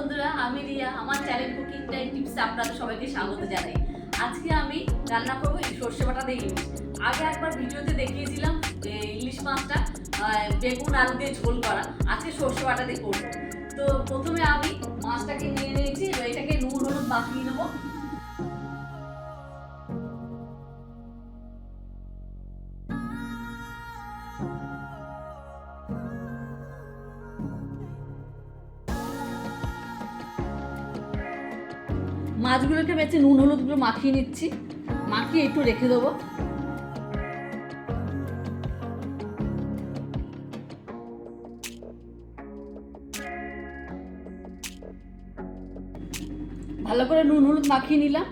বন্ধুরা, আমি রিয়া। আমার চ্যানেল কুকিং টাইম টিপসে আপনাদের সবাইকে স্বাগত জানাই। আজকে আমি রান্না করবো সর্ষে বাটা দিয়ে ইলিশ। আগে একবার ভিডিওতে দেখিয়েছিলাম যে ইলিশ মাছটা বেগুন আলু দিয়ে ঝোল করা। আজকে সর্ষে বাটা দিয়ে করবো। তো প্রথমে আমি মাছটাকে নিয়ে নিয়েছি, এটাকে নুন হলুদ মাখিয়ে নেবো। মাছগুলোকে বেছে নুন হলুদগুলো মাখিয়ে নিচ্ছি, মাখিয়ে একটু রেখে দেবো। ভালো করে নুন হলুদ মাখিয়ে নিলাম।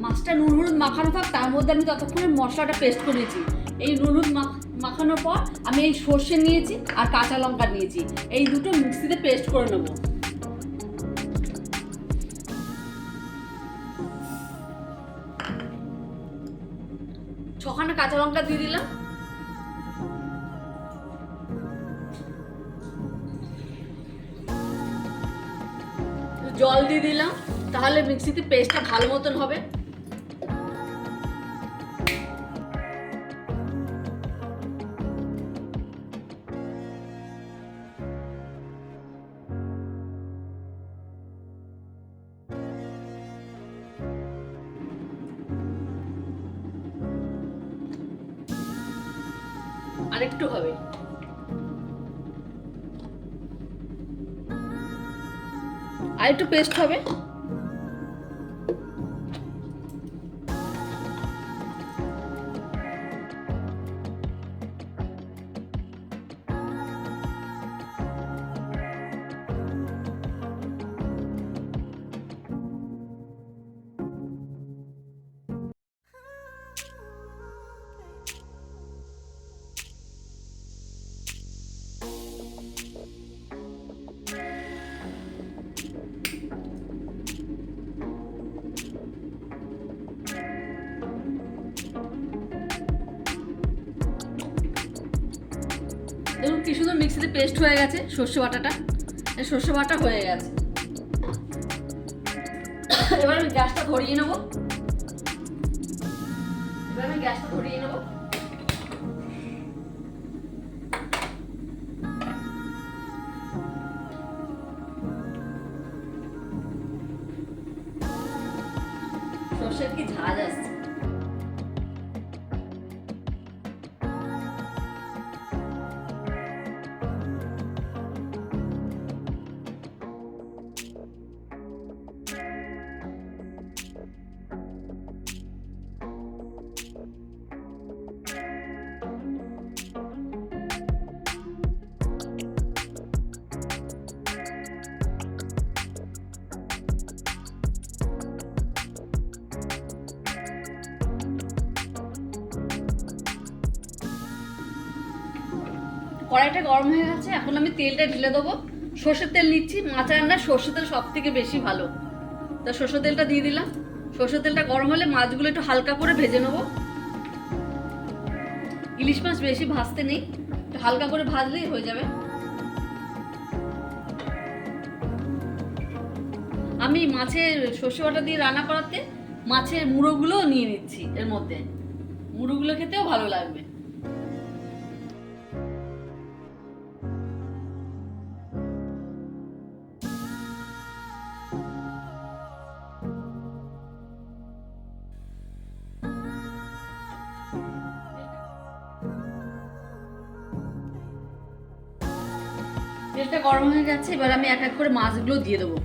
মাছটা নুন হলুদ মাখানো থাক, তার মধ্যে আমি ততক্ষণে মশলাটা পেস্ট করেছি। এই নুন হলুদ মাখানোর পর আমি এই সর্ষে নিয়েছি আর কাঁচা লঙ্কা নিয়েছি, এই দুটো মিক্সিতে পেস্ট করে নেবো। ছখানা কাঁচা লঙ্কা দিয়ে দিলাম। জল দিয়ে দিলাম, তাহলে মিক্সিতে পেস্টটা ভালো মতন হবে। আরেকটু হবে। আরেকটু পেস্ট হবে। দেখুন কি সুন্দর মিক্সিতে পেস্ট হয়ে গেছে সর্ষে বাটাটা। সর্ষে বাটা হয়ে গেছে। এবার আমি গ্যাসটা ধরিয়ে নেবো। সর্ষের কি ঝাঁজ আসছে। কড়াইটা গরম হয়ে গেছে, এখন আমি তেলটা ঢেলে দেবো। সর্ষের তেল নিচ্ছি, মাছ রান্নার সর্ষের তেল সব থেকে বেশি ভালো। তা সর্ষের তেলটা দিয়ে দিলাম। সর্ষের তেলটা গরম হলে মাছগুলো একটু হালকা করে ভেজে নেবো। ইলিশ মাছ বেশি ভাজতে নেই, একটু হালকা করে ভাজলেই হয়ে যাবে। আমি মাছের সর্ষে বাটা দিয়ে রান্না করাতে মাছের মুড়োগুলোও নিয়ে নিচ্ছি এর মধ্যে। মুড়োগুলো খেতেও ভালো লাগবে। তেলটা গরম হয়ে গেছে, এবার আমি এক এক করে মাছগুলো দিয়ে দেবো।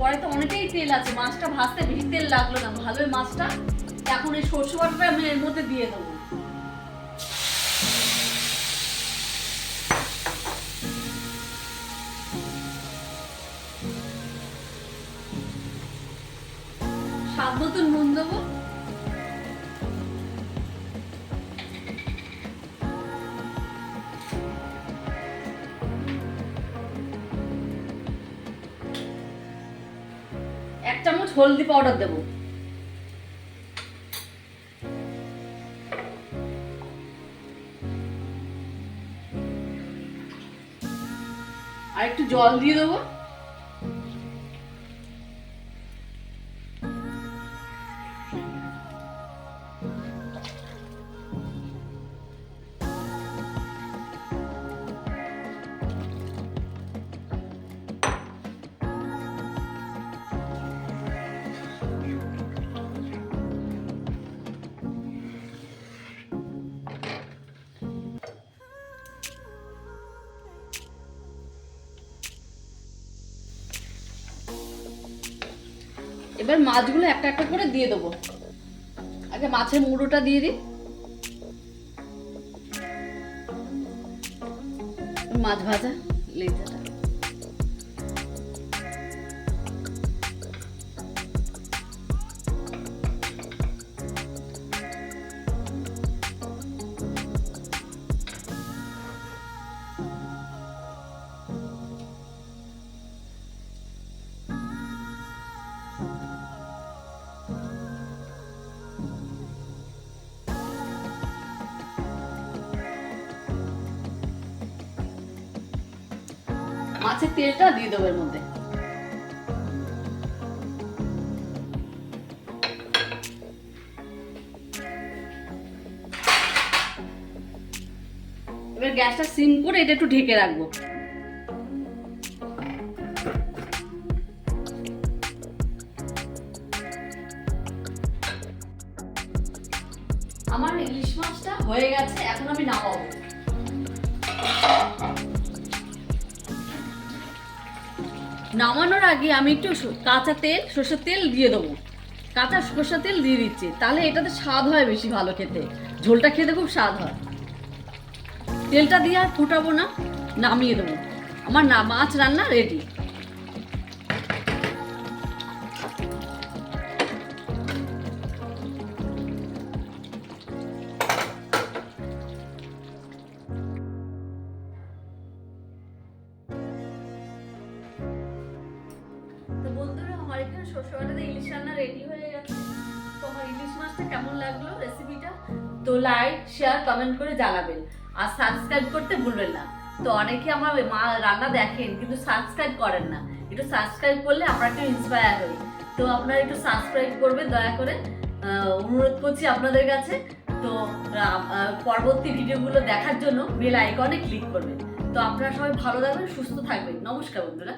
কড়াইতে অনেকটাই তেল আছে, মাছটা ভাজতে বেশি তেল লাগলো না, ভালোই মাছটা। এখন এই সরষে বাটাটা আমি এর মধ্যে দিয়ে দেবো। স্বাদ মতো নুন দেবো। এক চামচ হলদি পাউডার দেবো। আর একটু জল দিয়ে দেবো। এবার মাছগুলো একটা একটা করে দিয়ে দেবো। আগে মাছের মুড়োটা দিয়ে দিই। মাছ ভাজা লেজাটা মাছের তেলটা দিয়ে দেবো এর মধ্যে। এবার গ্যাসটা সিম করে এটা একটু ঢেকে রাখবো। আমার ইলিশ মাছটা হয়ে গেছে, এখন আমি নামাবো। নামানোর আগে আমি একটু কাঁচা তেল, সরষের তেল দিয়ে দেবো। কাঁচা সরষের তেল দিয়ে দিচ্ছি, তাহলে এটাতে স্বাদ হয় বেশি ভালো খেতে, ঝোলটা খেতে খুব স্বাদ হয়। তেলটা দিয়ে আর ফুটাবো না, নামিয়ে দেবো। আমার মাছ রান্না রেডি। তো বন্ধুরা, আমার এখানে সরষে বাটাতে ইলিশ রান্না রেডি হয়ে গেছে। তো আমার ইলিশ মাছটা কেমন লাগলো রেসিপিটা, তো লাইক শেয়ার কমেন্ট করে জানাবেন, আর সাবস্ক্রাইব করতে ভুলবেন না। তো অনেকে আমার মা রান্না দেখেন কিন্তু সাবস্ক্রাইব করেন না, একটু সাবস্ক্রাইব করলে আমরা একটু ইন্সপায়ার হই। তো আপনারা একটু সাবস্ক্রাইব করবেন দয়া করে, অনুরোধ করছি আপনাদের কাছে। তো পরবর্তী ভিডিওগুলো দেখার জন্য বেল আইকনে ক্লিক করবেন। তো আপনারা সবাই ভালো থাকবেন, সুস্থ থাকবেন। নমস্কার বন্ধুরা।